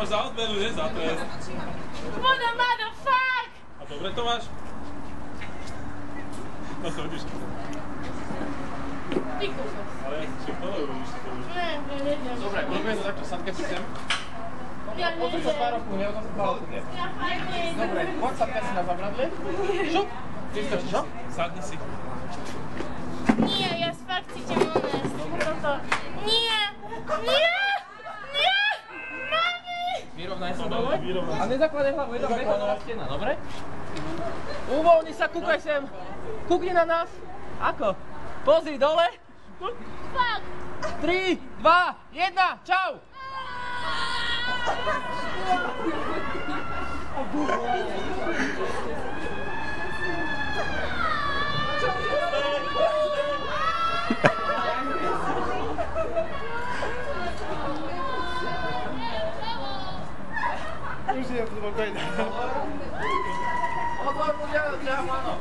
máš za odmenu, nie za trest. What a motherfuck! A dobre to máš? No to vidíš. Ty kokos. Ale ja si povedal, že to už. Nejdem. Dobre, robíme to takto, sadke si sem. Ja Pozri sa pár rokov, neodám sa pár rokov. Ja fajne. Dobre, poď sadka si na zabradle. Šup! Vyskočíš, čo? Sadni si. Nie, ja fakt chcem unést. Toto. Nie! Nie! Nie! Mami! Vyrovnaj sa dole. Vyrovnaj A nezakladaj hlavu, je tam betónová stena, dobre? Uvoľni sa, kúkaj sem. Kúkni na nás. Ako? Pozri dole. Fuck! 3, 2, 1, čau! Już nie, to spokojnie. Otvor mu, ja, áno.